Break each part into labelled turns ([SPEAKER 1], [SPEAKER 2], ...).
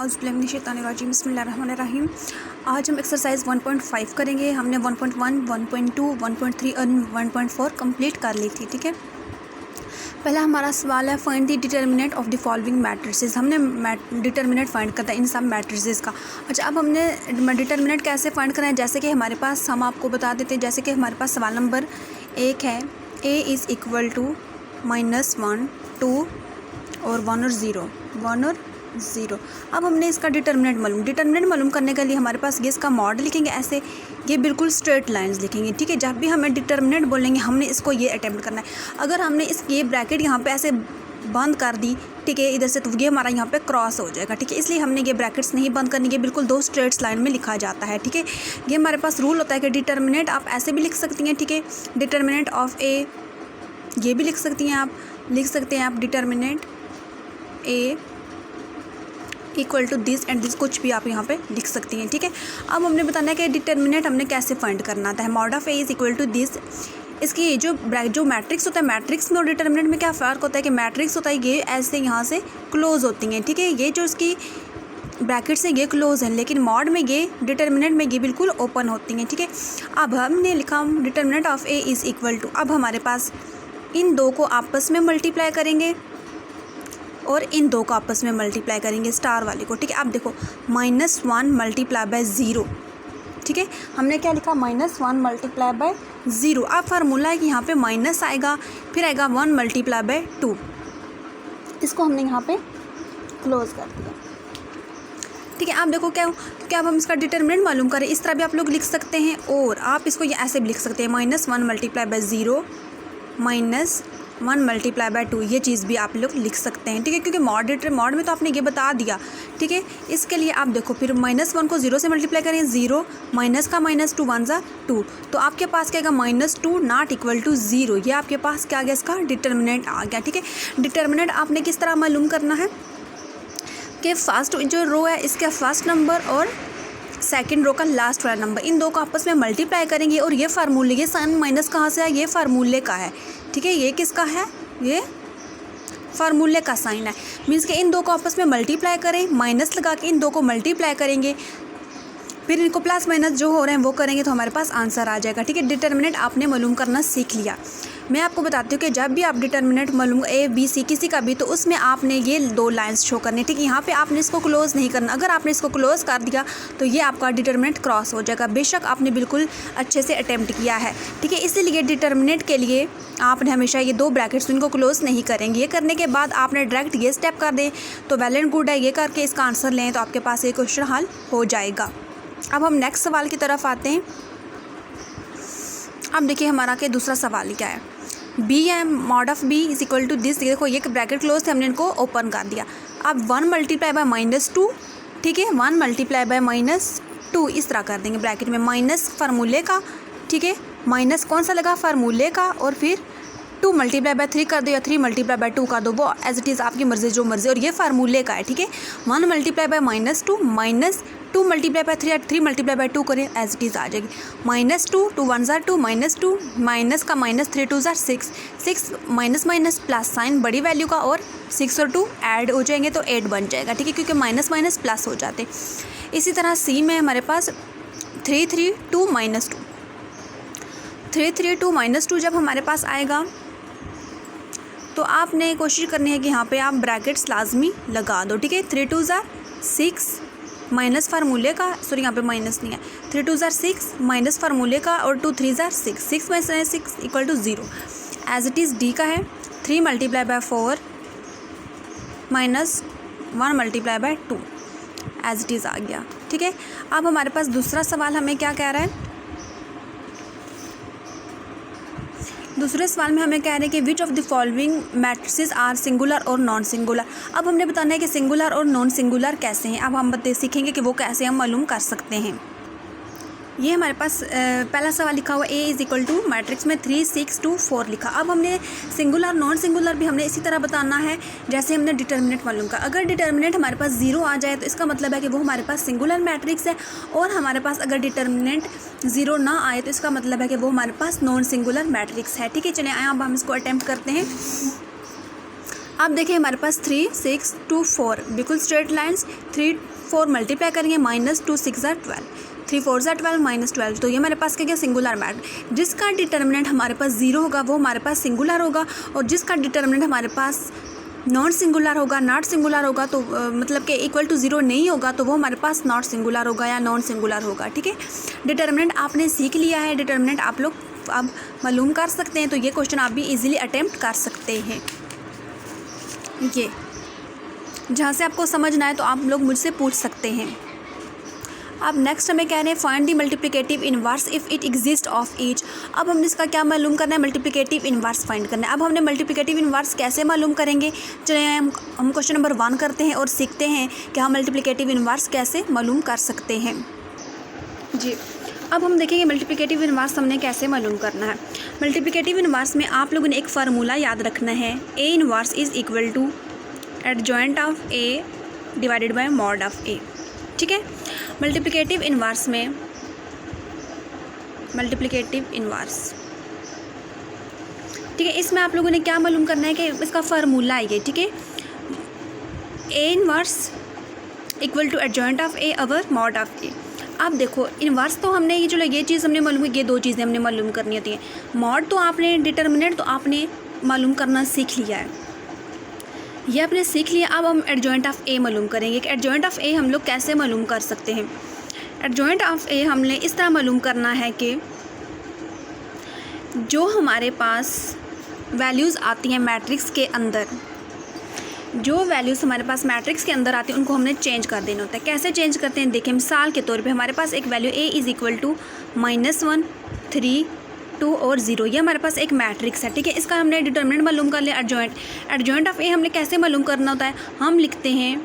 [SPEAKER 1] औज़ुबिल्लाहिमिनश्शैतानिर्रजीम बिस्मिल्लाहिर्रहमानिर्रहीम। आज हम एक्सरसाइज 1.5 करेंगे। हमने 1.1, 1.2, 1.3 और 1.4 कंप्लीट कर ली थी। ठीक है, पहला हमारा सवाल है find the determinant of the following matrices. हमने डिटर्मिनेंट फाइंड करता है इन सब मैट्रिसेस का। अच्छा, अब हमने डिटर्मिनेंट कैसे फाइंड करना है, जैसे कि हमारे पास हम आपको बता देते हैं। जैसे कि हमारे पास सवाल नंबर 1 है, a इज़ इक्वल टू -1, 2 और 1 और 0। अब हमने इसका डिटर्मिनेंट मालूम करने के लिए हमारे पास ये इसका मॉड लिखेंगे ऐसे, ये बिल्कुल स्ट्रेट लाइंस लिखेंगे। ठीक है, जब भी हमें डिटर्मिनेंट बोलेंगे हमने इसको ये अटेम्प्ट करना है। अगर हमने ये ब्रैकेट यहाँ पे ऐसे बंद कर दी, ठीक है, इधर से, तो ये हमारा यहाँ पे क्रॉस हो जाएगा। ठीक है, इसलिए हमने ये ब्रैकेट्स नहीं बंद करनी, ये बिल्कुल 2 स्ट्रेट लाइन में लिखा जाता है। ठीक है, ये हमारे पास रूल होता है कि डिटर्मिनेंट आप ऐसे भी लिख सकती हैं। ठीक है, डिटर्मिनेंट ऑफ ए, ये भी लिख सकती हैं आप determinant A equal to this and this, कुछ भी आप यहाँ पे लिख सकती हैं। ठीक है, अब हमने बताना है कि डिटर्मिनेंट हमने कैसे फाइंड करना था। Mod of A is equal to this. इसकी जो मैट्रिक्स होता है, मैट्रिक्स में और डिटर्मिनेंट में क्या फ़र्क होता है कि मैट्रिक्स होता है ये ऐसे यहाँ से क्लोज होती हैं। ठीक है, ये जो इसकी ब्रैकेट्स हैं ये क्लोज हैं, लेकिन मॉड में ये डिटर्मिनेंट में ये बिल्कुल ओपन होती हैं। ठीक है, अब हमने लिखा determinant of A is equal to, अब हमारे पास इन दो को आपस में मल्टीप्लाई करेंगे और इन दो को आपस में मल्टीप्लाई करेंगे, स्टार वाले को। ठीक है, अब देखो -1 मल्टीप्लाई बाय 0। ठीक है, हमने क्या लिखा, -1 मल्टीप्लाई बाय 0। अब फार्मूला है कि यहाँ पे माइनस आएगा, फिर आएगा 1 मल्टीप्लाई बाय 2। इसको हमने यहाँ पे क्लोज कर दिया। ठीक है, आप देखो क्या अब हम इसका डिटर्मिनेंट मालूम करें, इस तरह भी आप लोग लिख सकते हैं, और आप इसको ये ऐसे भी लिख सकते हैं, -1 मल्टीप्लाई बाय 0 -1 मल्टीप्लाई बाय 2। ये चीज़ भी आप लोग लिख सकते हैं। ठीक है, क्योंकि मॉड में तो आपने ये बता दिया। ठीक है, इसके लिए आप देखो, फिर -1 को 0 से मल्टीप्लाई करें, 0 माइनस का -2 1 ज़ा 2, तो आपके पास क्या आएगा, -2 नॉट इक्वल टू 0। ये आपके पास क्या आ गया, इसका डिटर्मिनेंट आ गया। ठीक है, डिटर्मिनेंट आपने किस तरह मालूम करना है कि फर्स्ट जो रो है इसका फर्स्ट नंबर और सेकंड रो का लास्ट वाला नंबर, इन दो को आपस में मल्टीप्लाई करेंगे, और ये फार्मूले, ये साइन माइनस कहाँ से है, ये फार्मूले का है। ठीक है, ये किसका है, ये फार्मूले का साइन है। मीन्स कि इन दो को आपस में मल्टीप्लाई करें, माइनस लगा के इन दो को मल्टीप्लाई करेंगे, फिर इनको प्लस माइनस जो हो रहे हैं वो करेंगे, तो हमारे पास आंसर आ जाएगा। ठीक है, डिटर्मिनेंट आपने मालूम करना सीख लिया। मैं आपको बताती हूँ कि जब भी आप डिटर्मिनेंट मालूम ए बी सी किसी का भी, तो उसमें आपने ये 2 लाइंस शो करनी। ठीक है, यहाँ पे आपने इसको क्लोज नहीं करना। अगर आपने इसको क्लोज कर दिया तो ये आपका डिटर्मिनेंट क्रॉस हो जाएगा, बेशक आपने बिल्कुल अच्छे से अटेम्प्ट किया है। ठीक है, इसीलिए डिटर्मिनेंट के लिए आपने हमेशा ये 2 ब्रैकेट्स इनको क्लोज नहीं करेंगे। ये करने के बाद आपने डायरेक्ट ये स्टेप कर दें तो वेल एंड गुड है। ये करके इसका आंसर लें तो आपके पास ये क्वेश्चन हल हो जाएगा। अब हम नेक्स्ट सवाल की तरफ आते हैं। अब देखिए हमारा के दूसरा सवाल क्या है, बी है, mod of B is equal to this. देखो ये ब्रैकेट क्लोज थे, हमने इनको ओपन कर दिया। अब 1 मल्टीप्लाई बाय -2। ठीक है, 1 मल्टीप्लाई बाय -2 इस तरह कर देंगे ब्रैकेट में, माइनस फार्मूले का। ठीक है, माइनस कौन सा लगा, फार्मूले का, और फिर 2 मल्टीप्लाई बाय 3 कर दो या 3 मल्टीप्लाई बाय 2 कर दो, वो एज इट इज़ आपकी मर्ज़ी, जो मर्ज़ी, और ये फार्मूले का है। ठीक है, 1 multiply by -2 minus 2 multiply by 3 या 3 मल्टीप्लाई बाय 2 करें, एज इट इज़ आ जाएगी। -2 2 1 ज़ा 2 -2 माइनस का -3 2 ज़ा 6 6 माइनस माइनस प्लस साइन बड़ी वैल्यू का, और 6 और 2 ऐड हो जाएंगे तो 8 बन जाएगा। ठीक है, क्योंकि माइनस माइनस प्लस हो जाते। इसी तरह सी में हमारे पास 3 3 2 -2 3 3 2 -2 जब हमारे पास आएगा तो आपने कोशिश करनी है कि यहाँ पे आप ब्रैकेट्स लाजमी लगा दो। ठीक है, 3 2 ज़ा 6 माइनस फार्मूले का, सॉरी यहाँ पे माइनस नहीं है, 3 2 ज़ा 6 माइनस फार्मूले का, और 2 3 ज़ा 6 6 minus 6 equal to 0। As it is D का है 3 multiply by 4 minus 1 multiply by 2, as it is आ गया। ठीक है, अब हमारे पास दूसरा सवाल हमें क्या कह रहा है, दूसरे सवाल में हमें कह रहे हैं कि which of the following matrices are singular और नॉन सिंगुलर। अब हमने बताना है कि सिंगुलर और नॉन सिंगुलर कैसे हैं। अब हम सीखेंगे कि वो कैसे हम मालूम कर सकते हैं। ये हमारे पास पहला सवाल लिखा हुआ A is equal to matrix में 3 6 2 4 लिखा। अब हमने सिंगुलर नॉन सिंगुलर भी हमने इसी तरह बताना है जैसे हमने डिटर्मिनेंट मालूम का। अगर डिटर्मिनेंट हमारे पास 0 आ जाए तो इसका मतलब है कि वो हमारे पास सिंगुलर मैट्रिक्स है, और हमारे पास अगर डिटर्मिनेंट 0 ना आए तो इसका मतलब है कि वो हमारे पास नॉन सिंगुलर मैट्रिक्स है। ठीक है, चलिए आए अब हम इसको अटैम्प्ट करते हैं। अब देखिए हमारे पास 3 6 2 4 बिल्कुल स्ट्रेट लाइंस, 3 4 मल्टीप्लाई करेंगे, -2 6 ज़ा 12, 3 4 ज़ा 12 -12, तो ये हमारे पास क्या सिंगुलर मैट्रिक्स। जिसका डिटर्मिनेंट हमारे पास 0 होगा वो हमारे पास सिंगुलर होगा, और जिसका डिटर्मिनेंट हमारे पास नॉन सिंगुलर होगा, नॉट सिंगुलर होगा, तो मतलब कि इक्वल टू 0 नहीं होगा, तो वो हमारे पास नॉट सिंगुलर होगा या नॉन सिंगुलर होगा। ठीक है, डिटर्मिनेंट आपने सीख लिया है, डिटर्मिनेंट आप लोग अब मालूम कर सकते हैं, तो ये क्वेश्चन आप भी इजीली अटेम्प्ट कर सकते हैं। ये जहाँ से आपको समझ ना आए तो आप लोग मुझसे पूछ सकते हैं। अब नेक्स्ट हमें कह रहे हैं find the multiplicative inverse if it exist of each. अब हमने इसका क्या मालूम करना है, मल्टीप्लिकेटिव इनवर्स फाइंड करना है। अब हमने मल्टीप्लिकेटिव इनवर्स कैसे मालूम करेंगे, चलिए हम क्वेश्चन नंबर 1 करते हैं और सीखते हैं कि हम मल्टीप्लिकेटिव इनवर्स कैसे मालूम कर सकते हैं। जी, अब हम देखेंगे मल्टीप्लिकेटिव इनवर्स हमने कैसे मालूम करना है। मल्टीप्लिकेटिव इनवर्स में आप लोगों ने एक फार्मूला याद रखना है, A inverse is equal to adjoint of A divided by mod of A. ठीक है, मल्टीप्लिकेटिव इनवर्स में मल्टीप्लिकेटिव इनवर्स, ठीक है, इसमें आप लोगों ने क्या मालूम करना है कि इसका फार्मूला है ये। ठीक है, A inverse equal to adjoint of A over mod of A. अब देखो इनवर्स तो हमने ये चलो ये चीज़ हमने मालूम है, ये 2 चीज़ें हमने मालूम करनी होती हैं। मॉड तो आपने, डिटर्मिनेंट तो आपने मालूम करना सीख लिया है, ये आपने सीख लिया। अब हम एडजॉइंट ऑफ ए मालूम करेंगे कि एडजॉइंट ऑफ ए हम लोग कैसे मालूम कर सकते हैं। एडजॉइंट ऑफ ए हमने इस तरह मालूम करना है कि जो हमारे पास वैल्यूज़ आती हैं मैट्रिक्स के अंदर, जो वैल्यूज़ हमारे पास मैट्रिक्स के अंदर आती हैं उनको हमने चेंज कर देना होता है। कैसे चेंज करते हैं, देखिए मिसाल के तौर पे हमारे पास एक value a is equal to -1 3 2 और 0, ये हमारे पास एक मैट्रिक्स है। ठीक है, इसका हमने डिटर्मिनेंट मालूम कर लिया। एडजॉइंट ऑफ ए हमने कैसे मालूम करना होता है, हम लिखते हैं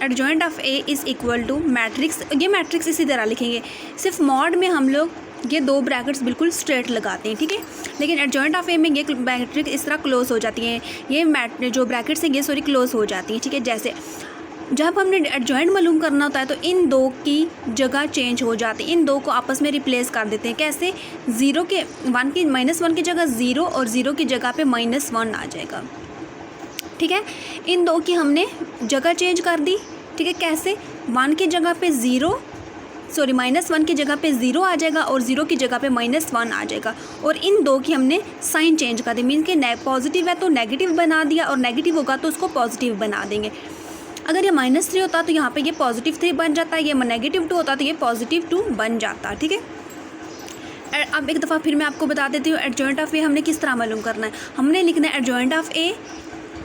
[SPEAKER 1] adjoint of A is equal to matrix, ये मैट्रिक्स इसी तरह लिखेंगे, सिर्फ मॉड में हम लोग ये 2 ब्रैकेट्स बिल्कुल स्ट्रेट लगाते हैं। ठीक है, लेकिन एडजॉइंट ऑफ ए में ये मैट्रिक्स इस तरह क्लोज हो जाती हैं, ये जो ब्रैकेट्स हैं ये सॉरी क्लोज हो जाती हैं। ठीक है, जैसे जब हमने एडजॉइंट मालूम करना होता है तो इन 2 की जगह चेंज हो जाती है, इन 2 को आपस में रिप्लेस कर देते हैं। कैसे, 0 के 1 की -1 की जगह 0 और 0 की जगह पे -1 आ जाएगा। ठीक है, इन 2 की हमने जगह चेंज कर दी। ठीक है, कैसे, 1 की जगह पे -1 की जगह पे 0 आ जाएगा और 0 की जगह पे -1 आ जाएगा, और इन 2 की हमने साइन चेंज कर दी। मीन कि पॉजिटिव है तो नेगेटिव बना दिया, और नेगेटिव होगा तो उसको पॉजिटिव बना देंगे। अगर ये -3 होता तो यहाँ पे ये +3 बन जाता है, ये -2 होता तो ये +2 बन जाता। ठीक है, अब एक दफ़ा फिर मैं आपको बता देती हूँ एडजॉइंट ऑफ ए हमने किस तरह मालूम करना है। हमने लिखना है एडजॉइंट ऑफ ए,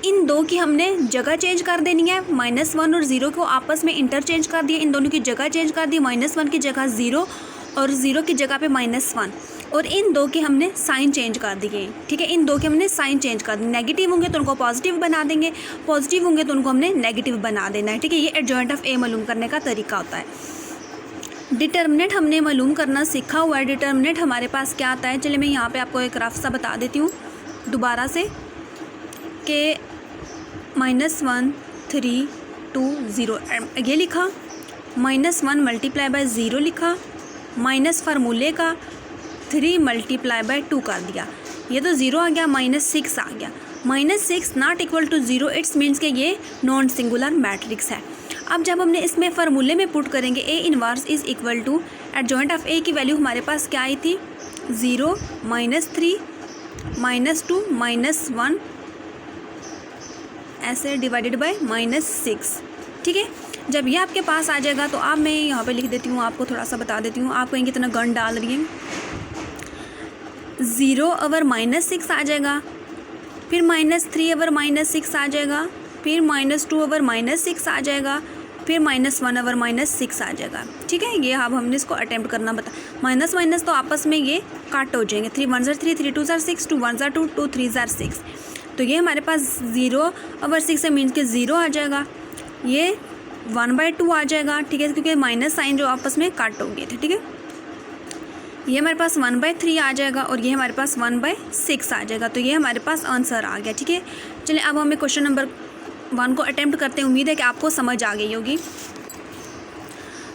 [SPEAKER 1] इन 2 की हमने जगह चेंज कर देनी है, -1 और 0 को आपस में इंटरचेंज कर दिया, इन दोनों की जगह चेंज कर दी, -1 की जगह 0 और 0 की जगह पे -1, और इन 2 के हमने साइन चेंज कर दिए। ठीक है, इन 2 के हमने साइन चेंज कर दिए, नेगेटिव होंगे तो उनको पॉजिटिव बना देंगे, पॉजिटिव होंगे तो उनको हमने नेगेटिव बना देना है। ठीक है, ये एडजॉइंट ऑफ ए मालूम करने का तरीका होता है। डिटर्मिनेंट हमने मालूम करना सीखा हुआ है। डिटर्मिनेंट हमारे पास क्या आता है, चलिए मैं यहाँ पे आपको एक रफ सा बता देती हूँ दोबारा से कि -1 3 2 0 ये लिखा, -1 मल्टीप्लाई बाय 0 लिखा, माइनस फार्मूले का 3 मल्टीप्लाई बाय 2 कर दिया, ये तो 0 आ गया, -6 आ गया। -6 not equal to 0, its means के ये नॉन सिंगुलर मैट्रिक्स है। अब जब हमने इसमें फार्मूले में पुट करेंगे A inverse is equal to adjoint of A की वैल्यू हमारे पास क्या आई थी, 0 -3 -2 -1 ऐसे डिवाइडेड बाय -6। ठीक है, जब ये आपके पास आ जाएगा तो आप, मैं यहाँ पे लिख देती हूँ, आपको थोड़ा सा बता देती हूँ, आप कहीं कितना गन डाल रही हैं, 0 ओवर -6 आ जाएगा, फिर -3 ओवर -6 आ जाएगा, फिर -2 ओवर -6 आ जाएगा, फिर -1 ओवर -6 आ जाएगा। ठीक है, ये अब हमने इसको अटैम्प्ट करना बता, माइनस माइनस तो आपस में ये काट हो जाएंगे, 3 1 3 3 2 6 2 1 2 2 3 6, तो ये हमारे पास 0 ओवर 6 है, मीन्स के 0 आ जाएगा, ये 1/2 आ जाएगा। ठीक है, क्योंकि माइनस साइन जो आपस में काट हो गए थे। ठीक है, ये हमारे पास 1/3 आ जाएगा और ये हमारे पास 1/6 आ जाएगा, तो ये हमारे पास आंसर आ गया। ठीक है, चलिए अब हमें क्वेश्चन नंबर 1 को अटैम्प्ट करते हैं, उम्मीद है कि आपको समझ आ गई होगी।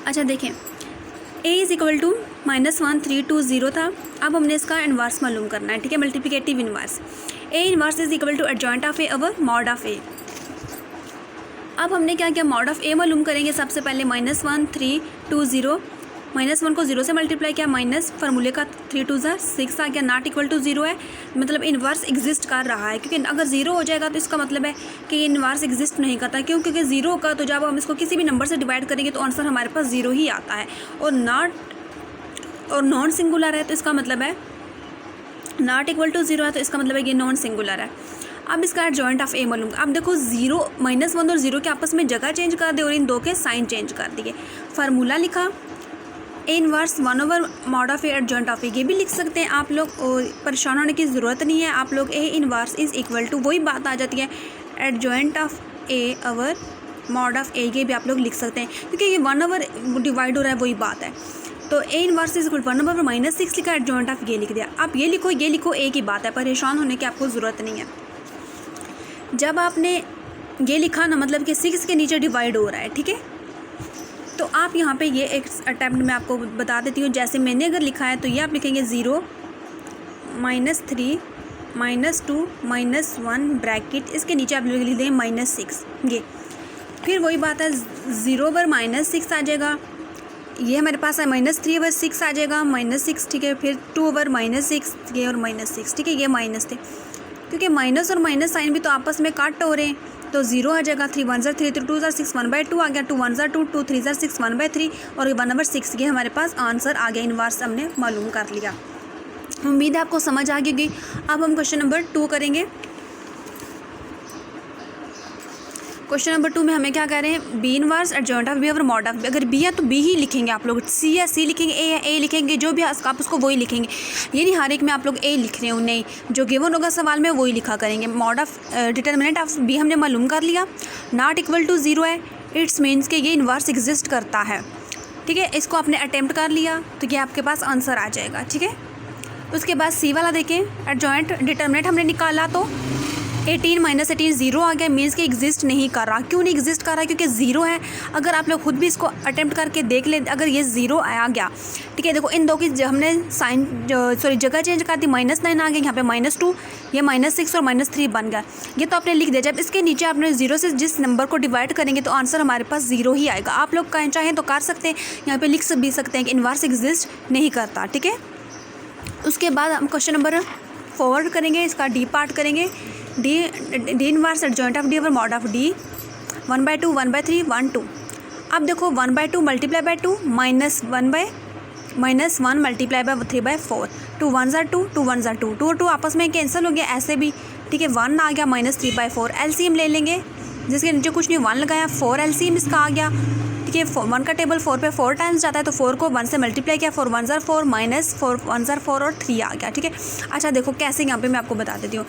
[SPEAKER 1] अच्छा देखें, a इज़ इक्वल टू -1 3 2 0 था, अब हमने इसका इन्वर्स मालूम करना है। ठीक है, multiplicative inverse, a inverse is equal to adjoint of A over mod of A. अब हमने क्या किया, मॉड ऑफ ए मालूम करेंगे सबसे पहले। -1 3 2 0, -1 को 0 से मल्टीप्लाई किया, माइनस फार्मूले का 3 2 6 आ गया, नॉट इक्वल टू 0 है, मतलब इन्वर्स एग्जिस्ट कर रहा है। क्योंकि अगर 0 हो जाएगा तो इसका मतलब है कि ये इन्वर्स एग्जिस्ट नहीं करता। क्यों? क्योंकि 0 का तो जब हम इसको किसी भी नंबर से डिवाइड करेंगे तो आंसर हमारे पास 0 ही आता है। और नॉन सिंगुलर है तो इसका मतलब है नॉट इक्वल टू 0 है तो इसका मतलब है ये नॉन सिंगुलर है। अब इसका एडजॉइंट ऑफ ए मालूम। अब देखो 0 -1 और 0 के आपस में जगह चेंज कर दे और इन दो के साइन चेंज कर दिए। फार्मूला लिखा A inverse 1 mod of A adjoint of A, ये भी लिख सकते हैं आप लोग, और परेशान होने की ज़रूरत नहीं है आप लोग। A inverse is equal to वही बात आ जाती है, adjoint of A over mod of A, ये भी आप लोग लिख सकते हैं क्योंकि ये 1 ओवर डिवाइड हो रहा है, वही बात है। तो A inverse is equal 1 over -6 लिखा, एडजॉइंट ऑफ ये लिख दिया। अब ये लिखो ए की बात है, परेशान होने की आपको ज़रूरत नहीं है। जब आपने ये लिखा ना, मतलब कि 6 के नीचे डिवाइड हो रहा है, ठीक है, तो आप यहाँ पे ये एक अटैम्प्ट मैं आपको बता देती हूँ। जैसे मैंने अगर लिखा है तो ये आप लिखेंगे 0 -3 -2 -1 ब्रैकेट, इसके नीचे आप लिख देंगे -6। ये फिर वही बात है, 0 ओवर -6 आ जाएगा, ये हमारे पास है -3 ओवर 6 आ जाएगा, -6, ठीक है। फिर 2 ओवर -6, ये और -6, ठीक है, ये माइनस थे क्योंकि माइनस और माइनस साइन भी तो आपस में कट हो रहे हैं, तो 0 आ जाएगा। 3 1 3 2 6 1/2 आ गया, 2 1 2 2 3 6 1/3 और ये 1/6, ये हमारे पास आंसर आ गया, इनवर्स हमने मालूम कर लिया। उम्मीद है आपको समझ आ गई। अब हम क्वेश्चन नंबर 2 करेंगे। क्वेश्चन नंबर 2 में हमें क्या कह रहे हैं, B inverse adjoint of B over mod of B. अगर बी है तो बी ही लिखेंगे आप लोग, सी है सी लिखेंगे, ए है ए लिखेंगे, जो भी आप उसको वही लिखेंगे। ये नहीं हर एक में आप लोग ए लिख रहे हो, नहीं, जो गिवन होगा सवाल में वही लिखा करेंगे। Mod of determinant of B हमने मालूम कर लिया, नॉट इक्वल टू 0 है, इट्स मीन्स कि ये इनवर्स एग्जिस्ट करता है, ठीक है। इसको आपने अटैम्प्ट कर लिया तो ये आपके पास आंसर आ जाएगा, ठीक है। उसके बाद सी वाला देखें, एडजॉइंट डिटर्मिनेंट हमने निकाला तो 18 - 18 0 आ गया, मीन्स कि एग्जिस्ट नहीं कर रहा। क्यों नहीं एग्जिस्ट कर रहा? क्योंकि 0 है। अगर आप लोग खुद भी इसको अटेम्प्ट करके देख ले, अगर ये 0 आ गया, ठीक है, देखो इन दो की हमने साइन जगह चेंज कर दी, -9 आ गया, यहाँ पे -2, ये -6 और -3 बन गया। ये तो आपने लिख दिया। जब इसके नीचे आपने 0 से जिस नंबर को डिवाइड करेंगे तो आंसर हमारे पास 0 ही आएगा। आप लोग चाहें तो कर सकते हैं, यहाँ पर लिख भी सकते हैं कि इनवर्स एग्जिस्ट नहीं करता, ठीक है। उसके बाद हम क्वेश्चन नंबर 4 करेंगे, इसका डी पार्ट करेंगे। D inverse adjoint of D over mod of D, 1/2 1/3 1 2। अब देखो 1/2 मल्टीप्लाई बाय 2 -1 मल्टीप्लाई बाय 3/4, 2 1 2 2 1 2, 2 और 2 आपस में कैंसिल हो गया, ऐसे भी, ठीक है। 1 आ गया, -3/4। एलसीएम ले लेंगे, जिसके नीचे कुछ नहीं, 1 लगाया, 4 एलसीएम इसका आ गया, ठीक है। 1 का टेबल 4 पे 4 टाइम्स जाता है, तो 4 को 1 से मल्टीप्लाई किया, 4 1 4 -4 1 4 और 3 आ गया, ठीक है। अच्छा देखो कैसे, यहाँ पे मैं आपको बता देती हूँ।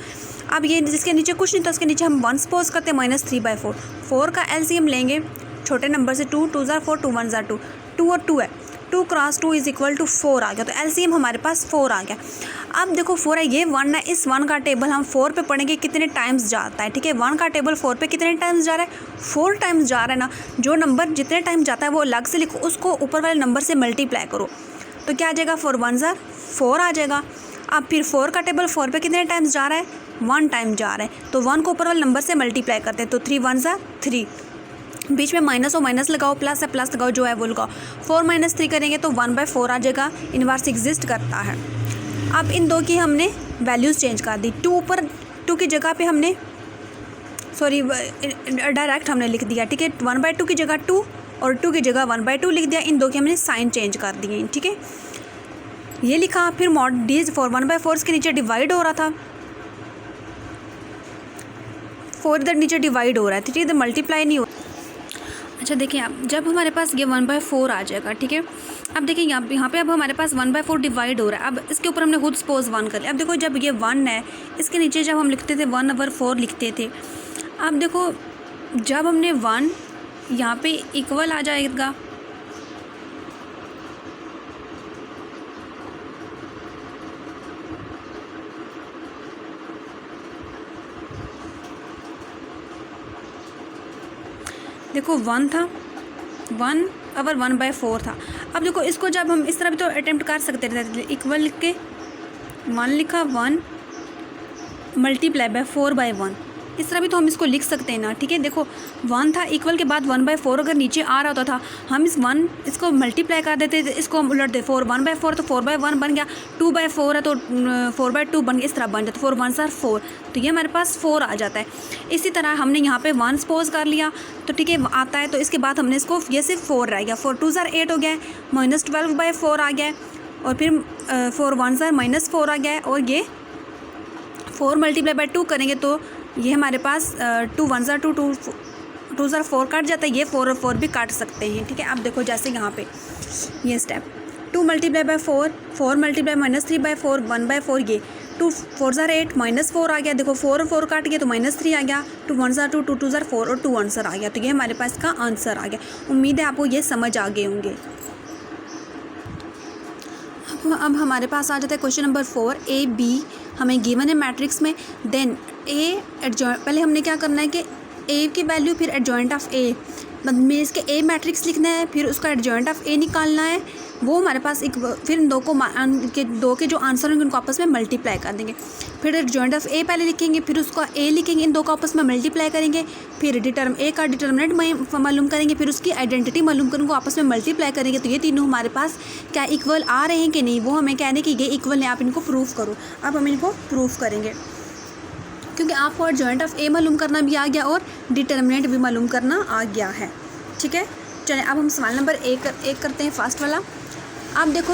[SPEAKER 1] अब ये जिसके नीचे कुछ नहीं, तो उसके नीचे हम 1 सपोज करते हैं, -3/4। 4 का एलसीएम लेंगे छोटे नंबर से, 2 2 4 2 1 2, 2 और 2 है, 2 क्रॉस 2 इज इक्वल टू 4 आ गया, तो एलसीएम हमारे पास 4 आ गया। अब देखो 4 है, ये 1 है, इस 1 का टेबल हम 4 पे पढ़ेंगे कितने टाइम्स जाता है, ठीक है। 1 का टेबल 4 पे कितने टाइम्स जा रहा है, 4 टाइम्स जा रहा है ना। जो नंबर जितने टाइम जाता है वो अलग से लिखो, उसको ऊपर वाले नंबर से मल्टीप्लाई करो, तो क्या आ जाएगा, 4 1 4 आ जाएगा। अब फिर 4 का टेबल 4 पे कितने टाइम्स जा रहा है, 1 टाइम जा रहा है, तो 1 को ऊपर वाले नंबर से मल्टीप्लाई करते हैं, तो 3 1 3, बीच में माइनस हो माइनस लगाओ, प्लस है प्लस लगाओ, जो है वो लगाओ। 4 - 3 करेंगे तो 1/4 आ जाएगा, इनवर्स एग्जिस्ट करता है। अब इन दो की हमने वैल्यूज़ चेंज कर दी, 2 ऊपर 2 की जगह पे हमने डायरेक्ट हमने लिख दिया, ठीक है। 1/2 की जगह 2 और 2 की जगह 1/2 लिख दिया। इन दो की हमने साइन चेंज कर दिए, ठीक है। ये लिखा, फिर मॉड डी 4 1/4 के नीचे डिवाइड हो रहा था, 4 इधर नीचे डिवाइड हो रहा है, ठीक है, इधर मल्टीप्लाई नहीं हो। अच्छा देखिए, आप जब हमारे पास ये 1/4 आ जाएगा, ठीक है। अब देखिए यहाँ पे अब हमारे पास 1/4 डिवाइड हो रहा है। अब इसके ऊपर हमने खुद सपोज 1 कर लिया। अब देखो जब ये 1 है, इसके नीचे जब हम लिखते थे 1/4 लिखते थे। अब देखो जब हमने 1 यहाँ पे इक्वल आ जाएगा, देखो 1 था, 1/4 था। अब देखो इसको जब हम इस तरह भी तो अटेम्प्ट कर सकते थे, इक्वल लिख के 1 लिखा, 1 मल्टीप्लाई बाय 4/1, इस तरह भी तो हम इसको लिख सकते हैं ना, ठीक है। देखो 1 था, इक्वल के बाद 1/4 अगर नीचे आ रहा होता था, हम इसको मल्टीप्लाई कर देते थे, इसको हम उलट दे 1/4 तो 4/1 बन गया, 2/4 है तो 4/2 बन गया, इस तरह बन जाता, 4 1s are 4, तो ये हमारे पास 4 आ जाता है। इसी तरह हमने यहाँ पे 1 सपोज कर लिया तो ठीक है आता है, तो इसके बाद हमने इसको ये सिर्फ 4 रह गया, 4 2s are 8 हो गया, -12/4 आ गया, और फिर 4 1s are -4 आ गया, और ये 4 × 2 करेंगे तो ये हमारे पास 2 1s are 2 2s are 4 काट जाता है, ये 4 और 4 भी काट सकते हैं, ठीक है। अब देखो जैसे यहाँ पे ये स्टेप 2 × 4 4 × -3/4 1/4, ये 2 4s are 8 -4 आ गया, देखो 4 और 4 काट गया तो -3 आ गया, 2 1s are 2 2 2s are 4 और 2 आंसर आ गया, तो ये हमारे पास का आंसर आ गया। उम्मीद है आपको ये समझ आ गए होंगे। अब हमारे पास आ जाता है क्वेश्चन नंबर 4, ए बी हमें गिवन है मैट्रिक्स में, देन ए एडजॉइंट, पहले हमने क्या करना है कि ए की वैल्यू फिर एडजॉइंट ऑफ ए, मतलब इसके ए मैट्रिक्स लिखना है, फिर उसका एडजॉइंट ऑफ ए निकालना है, वो हमारे पास एक, फिर इन दो के जो आंसर होंगे उनको आपस में मल्टीप्लाई कर देंगे, फिर एडजॉइंट ऑफ ए पहले लिखेंगे, फिर उसका ए लिखेंगे, इन दो को आपस में मल्टीप्लाई करेंगे, फिर ए का डिटर्मिनेंट मालूम करेंगे, फिर उसकी आइडेंटिटी मालूम करेंगे, उनको आपस में मल्टीप्लाई करेंगे, तो ये तीनों हमारे पास क्या इक्वल आ रहे हैं कि नहीं, वो हमें कहने कि ये इक्वल है, आप इनको प्रूफ करो। अब हम इनको प्रूफ करेंगे, क्योंकि आपको एडजॉइंट ऑफ ए मालूम करना भी आ गया और डिटर्मिनेंट भी मालूम करना आ गया है, ठीक है। चलें अब हम सवाल नंबर एक करते हैं, फर्स्ट वाला। अब देखो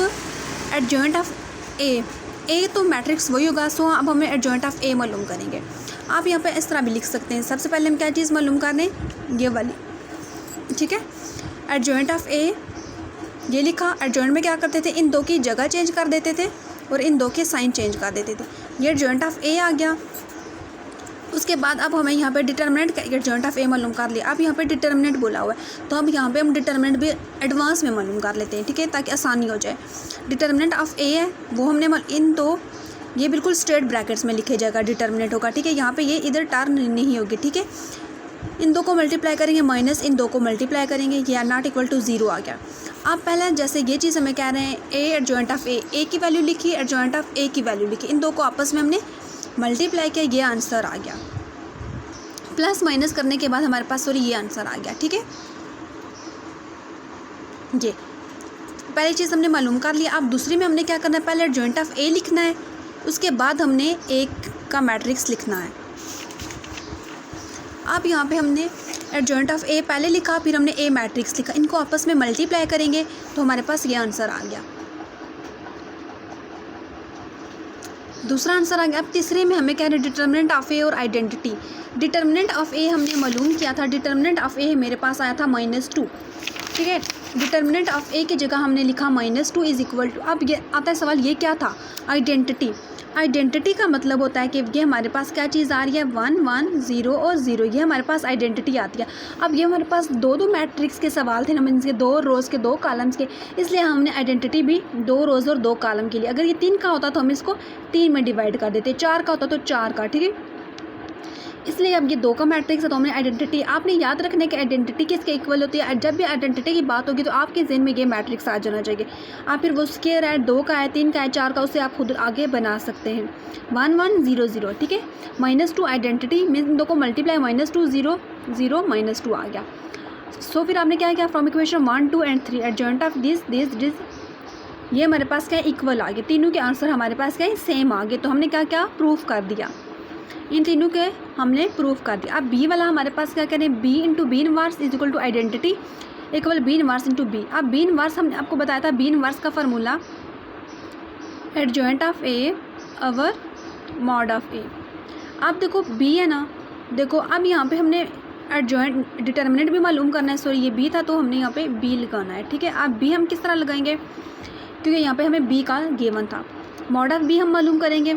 [SPEAKER 1] एडजॉइंट ऑफ ए तो मैट्रिक्स वही होगा, सो अब हमें एडजॉइंट ऑफ ए मालूम करेंगे। आप यहाँ पे इस तरह भी लिख सकते हैं, सबसे पहले हम क्या चीज़ मालूम कर दें, ये वाली, ठीक है। एडजॉइंट ऑफ ए ये लिखा, एडजॉइंट में क्या करते थे, इन दो की जगह चेंज कर देते थे और इन दो के साइन चेंज कर देते थे, ये एडजॉइंट ऑफ ए आ गया। उसके बाद अब हमें यहाँ पे डिटर्मिनेंट एडजॉइंट ऑफ ए मालूम कर लिया, अब यहाँ पे डिटर्मिनेंट बोला हुआ है, तो अब यहाँ पे हम डिटर्मिनेंट भी एडवांस में मालूम कर लेते हैं, ठीक है, ताकि आसानी हो जाए। डिटर्मिनेंट ऑफ ए है वो हमने इन दो, ये बिल्कुल स्ट्रेट ब्रैकेट्स में लिखे जाएगा, डिटर्मिनेंट होगा, ठीक है, यहाँ पे ये इधर टर्न नहीं होगी, ठीक है। इन दो को मल्टीप्लाई करेंगे माइनस इन दो को मल्टीप्लाई करेंगे, ये नॉट इक्वल टू 0 आ गया। अब पहले जैसे ये चीज़ हमें कह रहे हैं, ए एडजॉइंट ऑफ ए की वैल्यू लिखी, एडजॉइंट ऑफ ए की वैल्यू लिखी, इन दो को आपस में हमने मल्टीप्लाई किया, ये आंसर आ गया। प्लस माइनस करने के बाद हमारे पास ये आंसर आ गया, ठीक है। ये पहली चीज़ हमने मालूम कर लिया। अब दूसरी में हमने क्या करना है, पहले एडजॉइंट ऑफ ए लिखना है, उसके बाद हमने ए का मैट्रिक्स लिखना है। अब यहाँ पे हमने एडजॉइंट ऑफ ए पहले लिखा, फिर हमने ए मैट्रिक्स लिखा, इनको आपस में मल्टीप्लाई करेंगे तो हमारे पास ये आंसर आ गया, दूसरा आंसर आ गया। अब तीसरे में हमें क्या है, डिटर्मिनेंट ऑफ ए और आइडेंटिटी। डिटर्मिनेंट ऑफ ए हमने मालूम किया था, डिटर्मिनेंट ऑफ ए मेरे पास आया था -2, ठीक है। डिटर्मिनेंट ऑफ ए की जगह हमने लिखा -2 इज़ इक्वल टू, अब ये आता है सवाल, ये क्या था, आइडेंटिटी। आइडेंटिटी का मतलब होता है कि ये हमारे पास क्या चीज़ आ रही है, 1 1 0 और 0, ये हमारे पास आइडेंटिटी आती है। अब ये हमारे पास दो मैट्रिक्स के सवाल थे, हम इनके 2 रोज़ के 2 कॉलम्स के, इसलिए हमने आइडेंटिटी भी 2 रोज़ और 2 कॉलम के लिए। अगर ये 3 का होता तो हम इसको 3 में डिवाइड कर देते, 4 का होता तो 4 का, ठीक है। इसलिए अब ये 2 का मैट्रिक्स है तो हमने आइडेंटिटी, आपने याद रखने की आइडेंटिटी किसके इक्वल होती है, जब भी आइडेंटिटी की बात होगी तो आपके जहन में ये मैट्रिक्स आ जाना चाहिए। आप फिर वो स्क्वायर है, 2 का है, 3 का है, 4 का, उससे आप खुद आगे बना सकते हैं। 1 1 0 0, ठीक है। -2 आइडेंटिटी मीन 2 को मल्टीप्लाई, -2 0 0 -2 आ गया। सो फिर आपने क्या किया, from equation 1 2 and 3 adjoint of this ये हमारे पास क्या इक्वल आ गए, तीनों के आंसर हमारे पास क्या है, सेम आ गए। तो हमने क्या क्या प्रूफ कर दिया, इन तीनों के हमने प्रूफ कर दिया। अब बी वाला हमारे पास क्या करें, B into B inverse is equal to identity equal B inverse into B. अब बी इनवर्स हमने आपको बताया था, बी इनवर्स का formula adjoint of A over mod of A. अब देखो बी है ना, देखो अब यहाँ पे हमने एडजॉइंट डिटर्मिनेंट भी मालूम करना है, सॉरी ये बी था तो हमने यहाँ पे बी लगाना है, ठीक है। अब बी हम किस तरह लगाएंगे, क्योंकि यहाँ पे हमें बी का गिवन था, मॉड ऑफ बी हम मालूम करेंगे,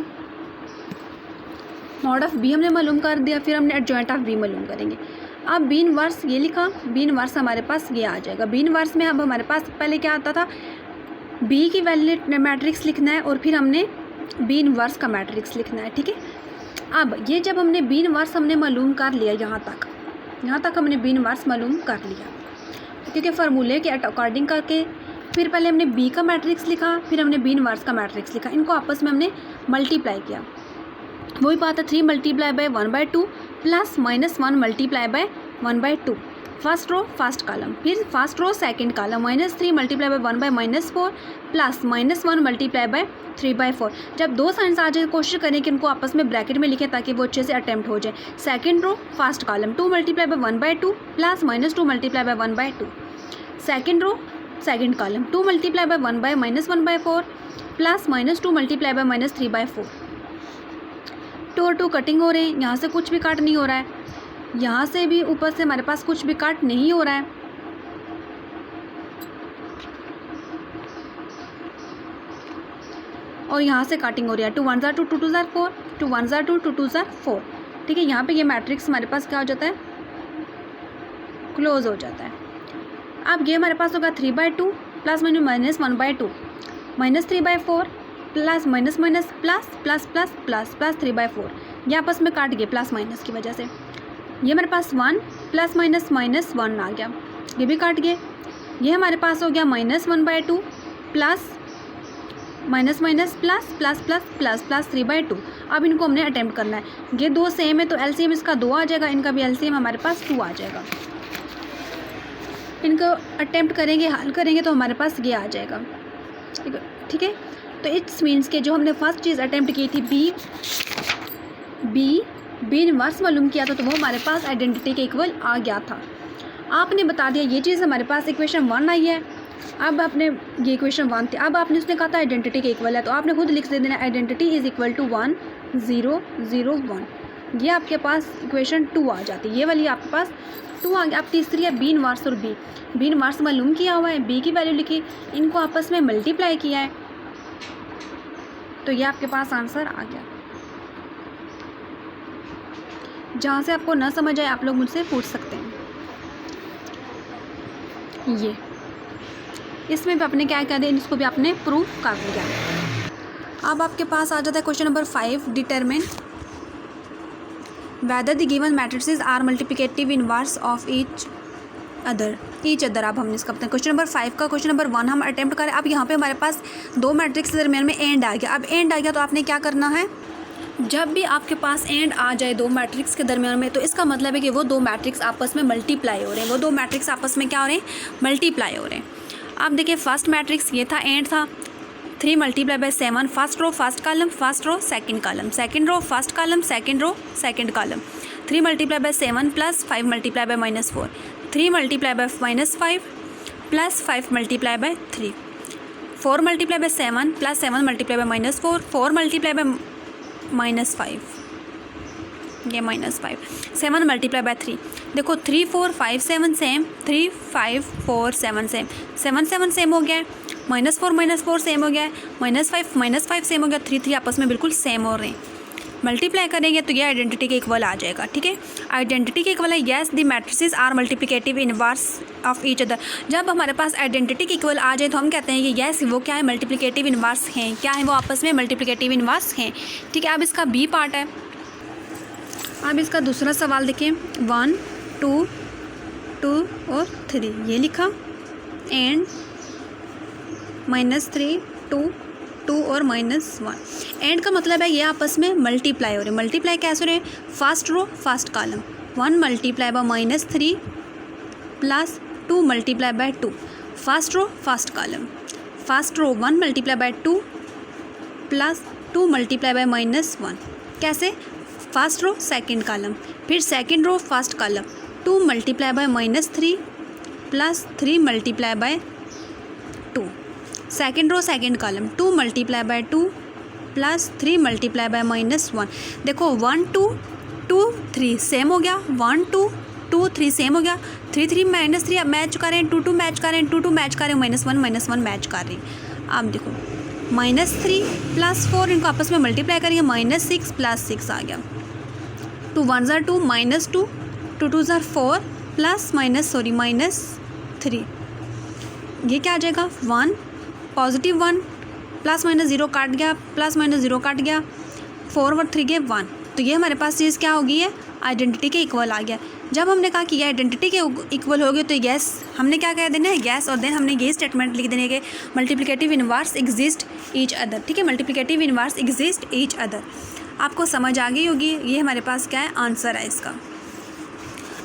[SPEAKER 1] मॉड ऑफ बी हमने मालूम कर दिया, फिर हमने एडजॉइंट ऑफ बी मालूम करेंगे। अब बी इनवर्स ये लिखा, बी इनवर्स हमारे पास ये आ जाएगा। बी इनवर्स में अब हमारे पास पहले क्या आता था, बी की वैल्यू मैट्रिक्स लिखना है और फिर हमने बी इनवर्स का मैट्रिक्स लिखना है, ठीक है। अब ये जब हमने बी इनवर्स हमने मालूम कर लिया, यहाँ तक हमने बी इनवर्स मालूम कर लिया, क्योंकि फार्मूले के अकॉर्डिंग करके फिर पहले हमने बी का मैट्रिक्स लिखा, फिर हमने बी इनवर्स का मैट्रिक्स लिखा, इनको आपस में हमने मल्टीप्लाई किया। वही बात है, 3 × 1/2 plus -1 multiply by 1/2, first row first column, फिर first row second column, -3 multiply by 1/-4 plus -1 multiply by 3/4। जब दो साइंस आ जाए कोशिश करें कि उनको आपस में ब्रैकेट में लिखें ताकि वो अच्छे से अटेम्प्ट हो जाए। Second row first column 2 multiply by 1/2 plus -2 multiply by 1/2, second row second column 2 multiply by 1/-1/4 plus -2 multiply by -3/4। 2 और 2 कटिंग हो रहे हैं, यहाँ से कुछ भी कट नहीं हो रहा है, यहाँ से भी ऊपर से हमारे पास कुछ भी कट नहीं हो रहा है। और यहाँ से कटिंग हो रही है, 2 1 2 2 2 4, 2 1 2 2 2 4। ठीक है, यहाँ पे ये मैट्रिक्स हमारे पास क्या हो जाता है, क्लोज हो जाता है। अब ये हमारे पास होगा 3/2 plus -1/2 -3/4 plus minus minus plus plus plus plus plus 3/4। ये आपस में काट गए प्लस माइनस की वजह से। ये हमारे पास 1 प्लस माइनस -1 आ गया, ये भी काट गए। ये हमारे पास हो गया -1/2 plus minus minus plus plus plus plus plus 3/2। अब इनको हमने अटेम्प्ट करना है, ये दो सेम है तो एलसीएम इसका 2 आ जाएगा, इनका भी एलसीएम हमारे पास 2 आ जाएगा। इनको अटेम्प्ट करेंगे, हल करेंगे तो हमारे पास ये आ जाएगा। ठीक है, तो इट्स मीन्स के जो हमने फर्स्ट चीज़ अटेम्प्ट की थी बी इनवर्स मालूम किया था, तो वो हमारे पास आइडेंटिटी के इक्वल आ गया था। आपने बता दिया ये चीज़ हमारे पास इक्वेशन 1 आई है। अब आपने ये इक्वेशन 1 थी, अब आपने उसने कहा था आइडेंटिटी के इक्वल है, तो आपने खुद लिख देना आइडेंटिटी इज़ इक्वल टू 1 0 0 1। ये आपके पास इक्वेशन 2 आ जाती है, ये वाली आपके पास 2 आ गया। अब तीसरी है बी इनवर्स और बी इनवर्स मालूम किया हुआ है, बी की वैल्यू लिखी, इनको आपस में मल्टीप्लाई किया है, तो ये आपके पास आंसर आ गया। जहाँ से आपको ना समझ आए आप लोग मुझसे पूछ सकते हैं। ये इसमें भी आपने क्या दिया, इसको भी आपने प्रूफ कर लिया। अब आपके पास आ जाता है question number 5, determine whether the given matrices are multiplicative inverse of each other. अब हमने इसका बताया क्वेश्चन नंबर 5 का क्वेश्चन नंबर 1 हम अटेम्प्ट करें। अब यहाँ पे हमारे पास दो मैट्रिक्स के दरमियान में एंड आ गया। अब एंड आ गया तो आपने क्या करना है, जब भी आपके पास एंड आ जाए दो मैट्रिक्स के दरमियान में, तो इसका मतलब है कि वो दो मैट्रिक्स आपस में मल्टीप्लाई हो रहे हैं, वो दो मैट्रिक्स आपस में क्या हो रहे हैं, मल्टीप्लाई हो रहे हैं। अब देखिए फर्स्ट मैट्रिक्स ये था, एंड था 3 multiply by 7, first row first column, first row second column, second row first column, second row second column. 3 multiply by 7 plus 5 multiply by -4, 3 multiply by -5 plus 5 multiply by 3, 4 multiply by 7 plus 7 multiply by -4, 4 multiply by -5, ये -5, 7 multiply by 3। देखो 3 4 5 7 same, 3 5 4 7 same, 7 7 same हो गया है, -4 same हो गया है, -5 same हो गया, 3 3 आपस में बिल्कुल सेम हो रहे हैं। मल्टीप्लाई करेंगे तो ये आइडेंटिटी के इक्वल आ जाएगा। ठीक है, आइडेंटिटी के इक्वल है, yes the matrices are multiplicative inverse of each other. जब हमारे पास आइडेंटिटी के इक्वल आ जाए तो हम कहते हैं कि येस वो क्या है, मल्टीप्लिकेटिव इनवर्स हैं, क्या है वो आपस में मल्टीप्लिकेटिव इनवर्स हैं। ठीक है, अब इसका बी पार्ट है। अब इसका दूसरा सवाल देखें, 1 2 2 और 3 ये लिखा, एंड -3 2 2 और -1। एंड का मतलब है ये आपस में मल्टीप्लाई हो रहे हैं। मल्टीप्लाई कैसे हो रहे हैं, first row first column, 1 multiply by -3 plus 2 multiply by 2, first row first column, first row 1 multiply by 2 plus 2 multiply by -1। कैसे, फर्स्ट रो सेकंड कॉलम, फिर second row first column, 2 multiply by -3 plus 3 multiply by 2, second row second column, 2 multiply by 2 plus 3 multiply by -1। देखो 1 2 2 3 same हो गया, 1 2 2 3 same हो गया, 3 3 -3 अब match कर रहे हैं, 2 2 मैच कर रहे हैं, 2 2 मैच कर रहे हैं, -1 मैच कर रहे हैं। अब देखो -3 प्लस 4 इनको आपस में मल्टीप्लाई करेंगे, -6 प्लस 6 आ गया, 2 1 2 -2 2 2 4 प्लस -3, ये क्या आ जाएगा 1 +1 प्लस -0 काट गया, प्लस -0 काट गया, 4 और 3 के 1, तो ये हमारे पास चीज़ क्या हो गई है, आइडेंटिटी के इक्वल आ गया। जब हमने कहा कि ये आइडेंटिटी के इक्वल हो गए तो यस हमने क्या कह देना है, यस, और देन हमने ये स्टेटमेंट लिख देने के multiplicative inverse exist each other. ठीक है, multiplicative inverse exist each other. आपको समझ आ गई होगी। ये हमारे पास क्या है, आंसर है इसका।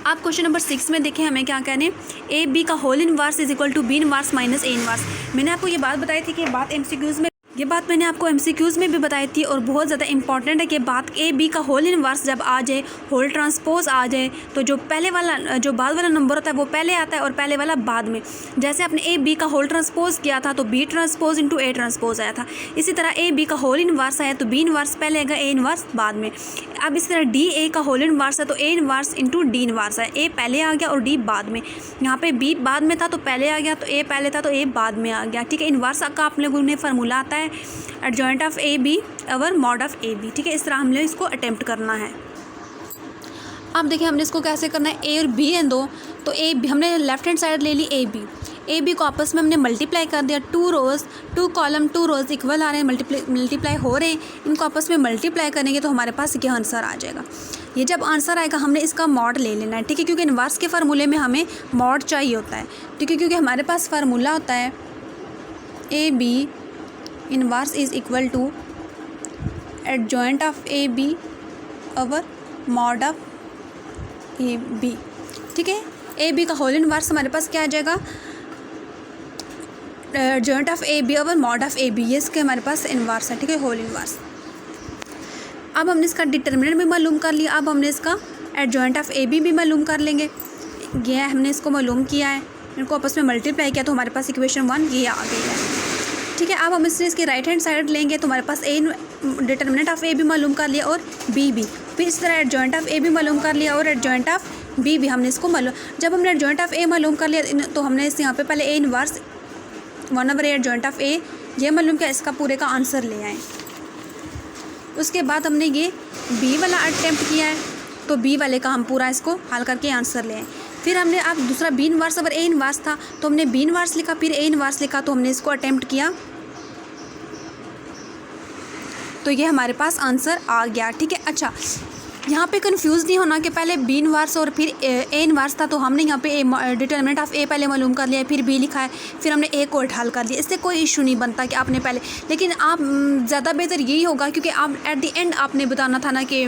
[SPEAKER 1] आप क्वेश्चन नंबर 6 में देखें, हमें क्या कहने, ए बी का whole inverse is equal to B inverse minus A inverse. मैंने आपको ये बात बताई थी कि ये बात मैंने आपको एमसीक्यूज़ में भी बताई थी और बहुत ज़्यादा इंपॉर्टेंट है कि बात ए बी का होल इनवर्स जब आ जाए, होल ट्रांसपोज आ जाए, तो जो पहले वाला जो बाद वाला नंबर होता है वो पहले आता है और पहले वाला बाद में। जैसे आपने ए बी का होल ट्रांसपोज किया था तो B transpose into A transpose आया था। इसी तरह ए बी का होल इनवर्स आया तो बी इनवर्स पहले आएगा, ए इनवर्स बाद में। अब इसी तरह डी ए का होल इनवर्स है तो ए इनवर्स इंटू डी इनवर्स है। ए पहले आ गया और डी बाद में। यहाँ पे बी बाद में था तो पहले आ गया, तो ए पहले था तो ए बाद में आ गया। ठीक है, इनवर्स का आप लोगों ने फार्मूला आता है adjoint of A B over mod of A B. ठीक है, इस तरह हमने इसको अटेम्प्ट करना है। अब देखिए हमने इसको कैसे करना है, ए और बी हैं दो, तो ए बी हमने लेफ्ट हैंड साइड ले ली ए बी को आपस में हमने मल्टीप्लाई कर दिया। 2 रोज़ 2 कॉलम 2 रोज़ इक्वल आ रहे हैं, मल्टीप्लाई हो रहे हैं, इनको आपस में मल्टीप्लाई करेंगे तो हमारे पास ये आंसर आ जाएगा। ये जब आंसर आएगा हमने इसका मॉड ले लेना है। ठीक है, क्योंकि इनवर्स के फार्मूले में हमें मॉड चाहिए होता है। ठीक है, क्योंकि हमारे पास फार्मूला होता है A B inverse is equal to adjoint of A B over mod of A B. ठीक है, ए बी का होल इनवर्स हमारे पास क्या आ जाएगा, adjoint of A B over mod of A B. ये इसके हमारे पास इनवर्स है। ठीक है, होल इनवर्स। अब हमने इसका डिटर्मिनेंट भी मालूम कर लिया, अब हमने इसका एडजॉइंट ऑफ ए बी भी मालूम कर लेंगे। ये हमने इसको मालूम किया है, इनको आपस में मल्टीप्लाई किया तो हमारे पास इक्वेशन 1 ये आ गई है। ठीक है, अब हम इसकी राइट हैंड साइड लेंगे तो हमारे पास ए डिटर्मिनेंट ऑफ ए भी मालूम कर लिया और बी भी। फिर इस तरह एडजॉइंट ऑफ ए भी मालूम कर लिया और एडजॉइंट ऑफ बी भी हमने इसको मालूम। जब हमने एडजॉइंट ऑफ ए मालूम कर लिया तो हमने इस यहाँ पे पहले A inverse 1/a adjoint of A ये मालूम किया, इसका पूरे का आंसर ले आए। उसके बाद हमने ये बी वाला अटेम्प्ट किया है तो बी वाले का हम पूरा इसको हल करके आंसर ले आए। फिर हमने अब दूसरा B inverse over A inverse था तो हमने बी इनवर्स लिखा, फिर ए इनवर्स लिखा, तो हमने इसको अटेम्प्ट किया तो ये हमारे पास आंसर आ गया। ठीक है, अच्छा यहाँ पे कंफ्यूज नहीं होना कि पहले बी इनवर्स और फिर ए इनवर्स था तो हमने यहाँ पे डिटर्मिनेंट ऑफ ए पहले मालूम कर लिया, फिर बी लिखा है, फिर हमने ए को हल कर लिया। इससे कोई इशू नहीं बनता कि आपने पहले, लेकिन आप ज़्यादा बेहतर यही होगा क्योंकि आप एट द एंड आपने बताना था ना कि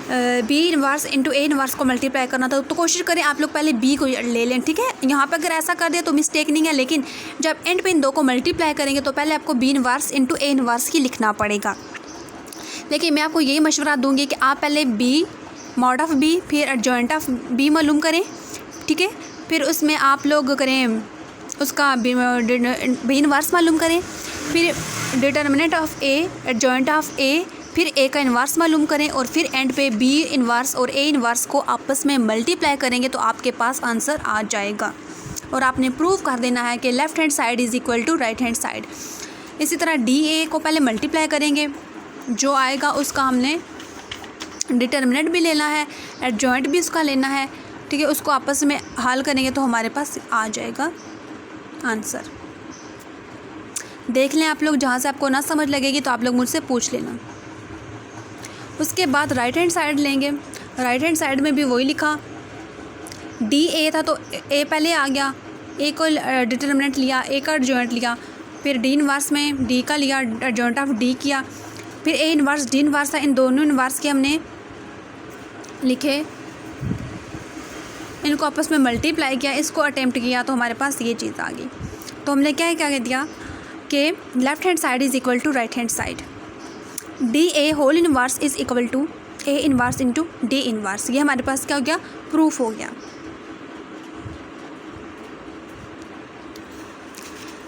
[SPEAKER 1] B inverse into A inverse को मल्टीप्लाई करना था, तो कोशिश करें आप लोग पहले बी को ले लें। ठीक है, यहाँ पे अगर ऐसा कर दिया तो मिस्टेक नहीं है, लेकिन जब एंड पे इन दो को मल्टीप्लाई करेंगे तो पहले आपको B inverse into A inverse ही लिखना पड़ेगा। लेकिन मैं आपको यही मशवरा दूंगी कि आप पहले बी मॉड ऑफ बी फिर एडजॉइंट ऑफ बी मालूम करें। ठीक है, फिर उसमें आप लोग करें उसका बी इनवर्स मालूम करें, फिर determinant of A adjoint of A, फिर ए का इन्वर्स मालूम करें और फिर एंड पे बी इन्वर्स और ए इन्वर्स को आपस में मल्टीप्लाई करेंगे तो आपके पास आंसर आ जाएगा। और आपने प्रूव कर देना है कि left hand side is equal to right hand side. इसी तरह डी ए को पहले मल्टीप्लाई करेंगे, जो आएगा उसका हमने डिटर्मिनेंट भी लेना है, एडजॉइंट भी उसका लेना है। ठीक है, उसको आपस में हल करेंगे तो हमारे पास आ जाएगा आंसर। देख लें आप लोग, जहाँ से आपको ना समझ लगेगी तो आप लोग मुझसे पूछ लेना। उसके बाद राइट हैंड साइड लेंगे, राइट हैंड साइड में भी वही लिखा, डी ए था तो ए पहले आ गया, ए को डिटर्मिनेंट लिया, ए का एडजॉइंट लिया, फिर डी इनवर्स में डी का लिया, एडजॉइंट ऑफ डी किया, फिर ए इनवर्स डी इनवर्स था, इन दोनों इनवर्स के हमने लिखे, इनको आपस में मल्टीप्लाई किया, इसको अटेम्प्ट किया तो हमारे पास ये चीज़ आ गई। तो हमने क्या कह दिया कि left hand side is equal to right hand side, D A whole inverse is equal to A inverse into D inverse. ये हमारे पास क्या हो गया, प्रूफ हो गया।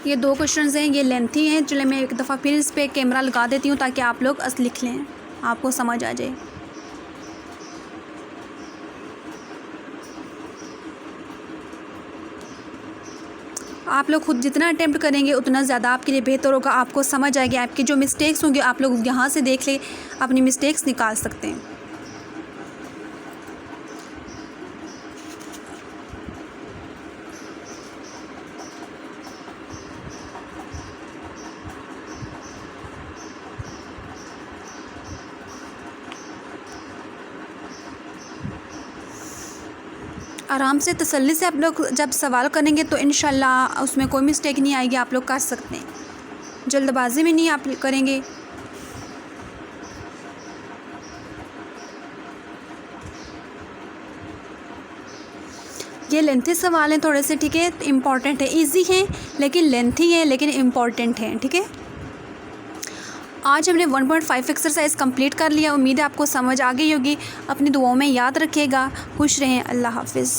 [SPEAKER 1] ये दो क्वेश्चंस हैं, ये लेंथी हैं, चलिए मैं एक दफ़ा फिर इस पर कैमरा लगा देती हूँ ताकि आप लोग लिख लें, आपको समझ आ जाए। आप लोग खुद जितना अटेम्प्ट करेंगे उतना ज़्यादा आपके लिए बेहतर होगा, आपको समझ आएगी। आपकी जो मिस्टेक्स होंगे आप लोग यहाँ से देख ले, अपनी मिस्टेक्स निकाल सकते हैं। आराम से तसल्ली से आप लोग जब सवाल करेंगे तो इंशाल्लाह उसमें कोई मिस्टेक नहीं आएगी, आप लोग कर सकते हैं। जल्दबाजी में नहीं आप करेंगे। ये लेंथी सवाल हैं थोड़े से, ठीक है, इम्पॉर्टेंट है, इजी हैं लेकिन लेंथी हैं लेकिन इम्पॉर्टेंट हैं, ठीक है। आज हमने 1.5 एक्सरसाइज कंप्लीट कर लिया। उम्मीद है आपको समझ आ गई होगी। अपनी दुआओं में याद रखिएगा। खुश रहें। अल्लाह हाफिज़।